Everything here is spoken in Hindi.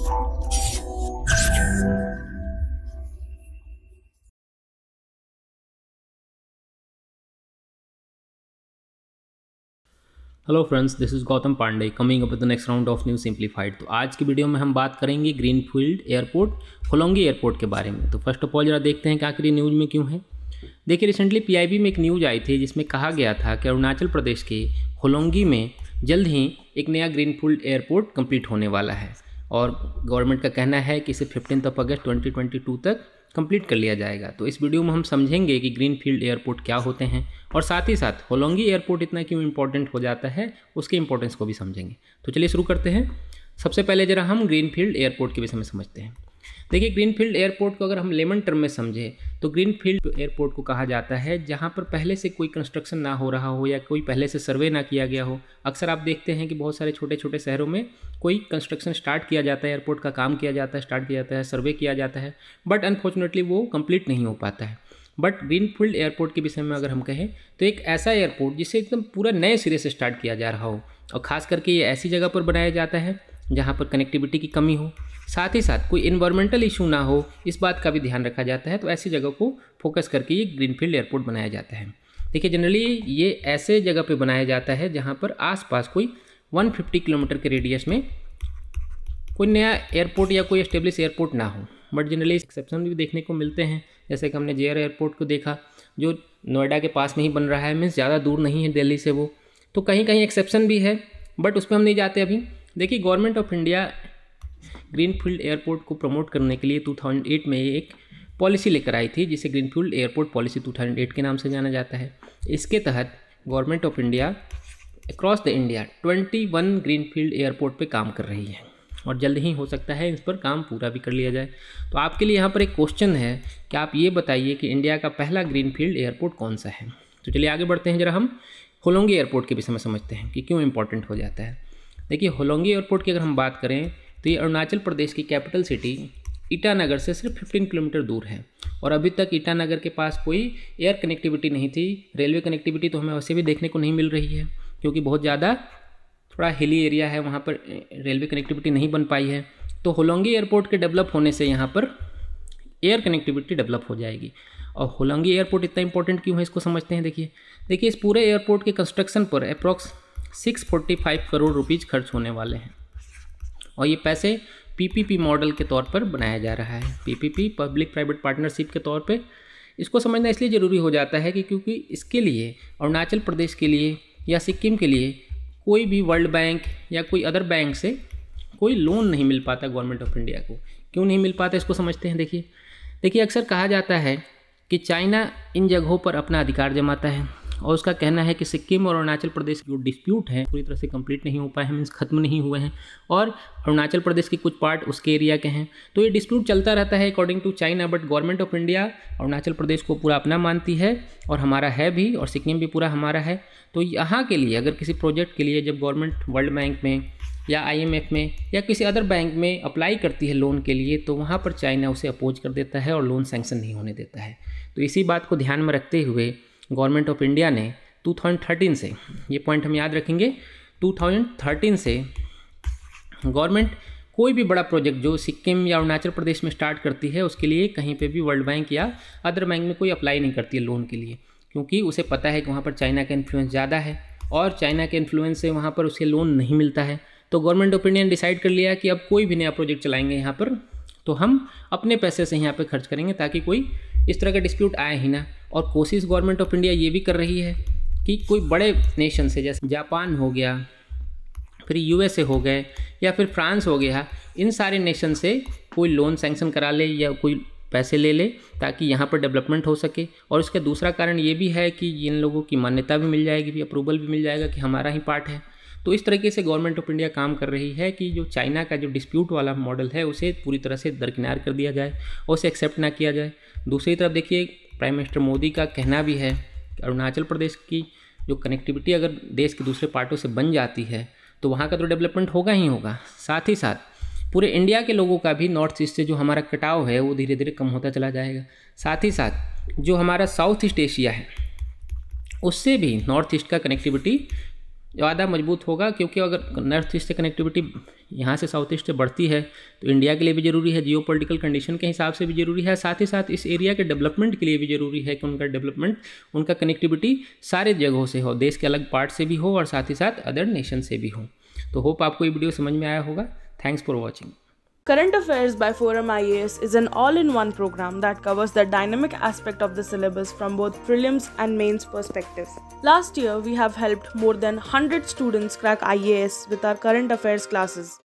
Hello friends, this is Gautam Pandey coming up with the next round of new simplified. तो आज की वीडियो में हम बात करेंगे ग्रीनफील्ड एयरपोर्ट होलोंगी एयरपोर्ट के बारे में। तो फर्स्ट ऑफ ऑल जरा देखते हैं कि आखिर ये न्यूज़ में क्यों है। देखिए, रिसेंटली पीआईबी में एक न्यूज़ आई थी जिसमें कहा गया था कि अरुणाचल प्रदेश के होलोंगी में जल्द ही एक नया ग्रीनफील्ड एयरपोर्ट कंप्लीट होने वाला है और गवर्नमेंट का कहना है कि इसे 15 अगस्त 2022 तक कंप्लीट कर लिया जाएगा। तो इस वीडियो में हम समझेंगे कि ग्रीनफील्ड एयरपोर्ट क्या होते हैं और साथ ही साथ होलोंगी एयरपोर्ट इतना क्यों इंपॉर्टेंट हो जाता है, उसके इंपॉर्टेंस को भी समझेंगे। तो चलिए शुरू करते हैं। सबसे पहले जरा हम ग्रीनफील्ड एयरपोर्ट के विषय में समझते हैं। देखिए, ग्रीनफील्ड एयरपोर्ट को अगर हम लेमन टर्म में समझें तो ग्रीनफील्ड एयरपोर्ट को कहा जाता है जहां पर पहले से कोई कंस्ट्रक्शन ना हो रहा हो या कोई पहले से सर्वे ना किया गया हो। अक्सर आप देखते हैं कि बहुत सारे छोटे छोटे शहरों में कोई कंस्ट्रक्शन स्टार्ट किया जाता है, एयरपोर्ट का काम किया जाता है, स्टार्ट किया जाता है, सर्वे किया जाता है, बट अनफॉर्चुनेटली वो कंप्लीट नहीं हो पाता है। बट ग्रीनफील्ड एयरपोर्ट के विषय में अगर हम कहें तो एक ऐसा एयरपोर्ट जिसे एकदम पूरा नए सिरे से स्टार्ट किया जा रहा हो और ख़ास करके ये ऐसी जगह पर बनाया जाता है जहाँ पर कनेक्टिविटी की कमी हो, साथ ही साथ कोई इन्वायरमेंटल इशू ना हो, इस बात का भी ध्यान रखा जाता है। तो ऐसी जगह को फोकस करके ये ग्रीनफील्ड एयरपोर्ट बनाया जाता है। देखिए, जनरली ये ऐसे जगह पे बनाया जाता है जहाँ पर आसपास कोई 150 किलोमीटर के रेडियस में कोई नया एयरपोर्ट या कोई एस्टेब्लिश एयरपोर्ट ना हो। बट जनरली एक्सेप्शन भी देखने को मिलते हैं, जैसे कि हमने जेआर एयरपोर्ट को देखा जो नोएडा के पास में ही बन रहा है, मीन्स ज़्यादा दूर नहीं है दिल्ली से वो। तो कहीं कहीं एक्सेप्शन भी है, बट उस पर हम नहीं जाते अभी। देखिए, government of India greenfield airport को प्रमोट करने के लिए 2008 में एक पॉलिसी लेकर आई थी जिसे ग्रीनफील्ड एयरपोर्ट पॉलिसी 2008 के नाम से जाना जाता है। इसके तहत government of India across the India 21 greenfield airport पे काम कर रही है और जल्द ही हो सकता है इस पर काम पूरा भी कर लिया जाए। तो आपके लिए यहाँ पर एक क्वेश्चन है कि आप ये बताइए कि इंडिया का पहला ग्रीनफील्ड एयरपोर्ट कौन सा है। तो चलिए आगे बढ़ते हैं, जरा हम होलोंगी एयरपोर्ट के विषय में समझते हैं कि क्यों इंपॉर्टेंट हो जाता है। देखिए, होलोंगी एयरपोर्ट की अगर हम बात करें तो ये अरुणाचल प्रदेश की कैपिटल सिटी ईटानगर से सिर्फ 15 किलोमीटर दूर है और अभी तक ईटानगर के पास कोई एयर कनेक्टिविटी नहीं थी। रेलवे कनेक्टिविटी तो हमें वैसे भी देखने को नहीं मिल रही है क्योंकि बहुत ज़्यादा थोड़ा हिली एरिया है, वहाँ पर रेलवे कनेक्टिविटी नहीं बन पाई है। तो होलोंगी एयरपोर्ट के डेवलप होने से यहाँ पर एयर कनेक्टिविटी डेवलप हो जाएगी। और होलोंगी एयरपोर्ट इतना इंपॉर्टेंट क्यों है इसको समझते हैं। देखिए इस पूरे एयरपोर्ट के कंस्ट्रक्शन पर अप्रॉक्स 645 करोड़ रुपीज़ खर्च होने वाले हैं और ये पैसे पीपीपी मॉडल के तौर पर बनाया जा रहा है। पीपीपी पब्लिक प्राइवेट पार्टनरशिप के तौर पे इसको समझना इसलिए ज़रूरी हो जाता है कि क्योंकि इसके लिए अरुणाचल प्रदेश के लिए या सिक्किम के लिए कोई भी वर्ल्ड बैंक या कोई अदर बैंक से कोई लोन नहीं मिल पाता गवर्नमेंट ऑफ इंडिया को। क्यों नहीं मिल पाता इसको समझते हैं। देखिए अक्सर कहा जाता है कि चाइना इन जगहों पर अपना अधिकार जमाता है और उसका कहना है कि सिक्किम और अरुणाचल प्रदेश जो डिस्प्यूट हैं पूरी तरह से कंप्लीट नहीं हो पाए हैं, मीन्स खत्म नहीं हुए हैं और अरुणाचल प्रदेश के कुछ पार्ट उसके एरिया के हैं। तो ये डिस्प्यूट चलता रहता है according to China, but government of India Arunachal Pradesh को पूरा अपना मानती है और हमारा है भी और सिक्किम भी पूरा हमारा है। तो यहाँ के लिए अगर किसी प्रोजेक्ट के लिए जब गवर्नमेंट वर्ल्ड बैंक में या IMF में या किसी अदर बैंक में अप्लाई करती है लोन के लिए तो वहाँ पर चाइना उसे अपोज कर देता है और लोन सैंक्शन नहीं होने देता है। तो इसी बात को ध्यान में रखते हुए गवर्नमेंट ऑफ इंडिया ने 2013 से, ये पॉइंट हम याद रखेंगे, 2013 से गवर्नमेंट कोई भी बड़ा प्रोजेक्ट जो सिक्किम या अरुणाचल प्रदेश में स्टार्ट करती है उसके लिए कहीं पे भी वर्ल्ड बैंक या अदर बैंक में कोई अप्लाई नहीं करती है लोन के लिए, क्योंकि उसे पता है कि वहाँ पर चाइना का इन्फ्लुएंस ज़्यादा है और चाइना के इन्फ्लुएंस से वहाँ पर उसे लोन नहीं मिलता है। तो गवर्नमेंट ऑफ इंडिया ने डिसाइड कर लिया कि अब कोई भी नया प्रोजेक्ट चलाएंगे यहाँ पर तो हम अपने पैसे से यहाँ पर खर्च करेंगे ताकि कोई इस तरह का डिस्प्यूट आए ही ना। और कोशिश गवर्नमेंट ऑफ इंडिया ये भी कर रही है कि कोई बड़े नेशन से, जैसे जापान हो गया, फिर USA हो गए या फिर फ्रांस हो गया, इन सारे नेशन से कोई लोन सैंक्शन करा ले या कोई पैसे ले ले ताकि यहाँ पर डेवलपमेंट हो सके। और उसका दूसरा कारण ये भी है कि इन लोगों की मान्यता भी मिल जाएगी, भी अप्रूवल भी मिल जाएगा कि हमारा ही पार्ट है। तो इस तरीके से गवर्नमेंट ऑफ इंडिया काम कर रही है कि जो चाइना का जो डिस्प्यूट वाला मॉडल है उसे पूरी तरह से दरकिनार कर दिया जाए और उसे एक्सेप्ट ना किया जाए। दूसरी तरफ देखिए प्राइम मिनिस्टर मोदी का कहना भी है कि अरुणाचल प्रदेश की जो कनेक्टिविटी अगर देश के दूसरे पार्टों से बन जाती है तो वहाँ का तो डेवलपमेंट होगा ही होगा, साथ ही साथ पूरे इंडिया के लोगों का भी नॉर्थ ईस्ट से जो हमारा कटाव है वो धीरे धीरे कम होता चला जाएगा। साथ ही साथ जो हमारा साउथ ईस्ट एशिया है उससे भी नॉर्थ ईस्ट का कनेक्टिविटी ज़्यादा मजबूत होगा, क्योंकि अगर नॉर्थ ईस्ट से कनेक्टिविटी यहाँ से साउथ ईस्ट से बढ़ती है तो इंडिया के लिए भी ज़रूरी है, जियो पॉलिटिकल कंडीशन के हिसाब से भी ज़रूरी है, साथ ही साथ इस एरिया के डेवलपमेंट के लिए भी ज़रूरी है कि उनका डेवलपमेंट, उनका कनेक्टिविटी सारे जगहों से हो, देश के अलग पार्ट से भी हो और साथ ही साथ अदर नेशन से भी हो। तो होप आपको ये वीडियो समझ में आया होगा। Thanks for watching. Current Affairs by Forum IAS is an all-in-one program that covers the dynamic aspect of the syllabus from both prelims and mains perspective. Last year, we have helped more than 100 students crack IAS with our current affairs classes.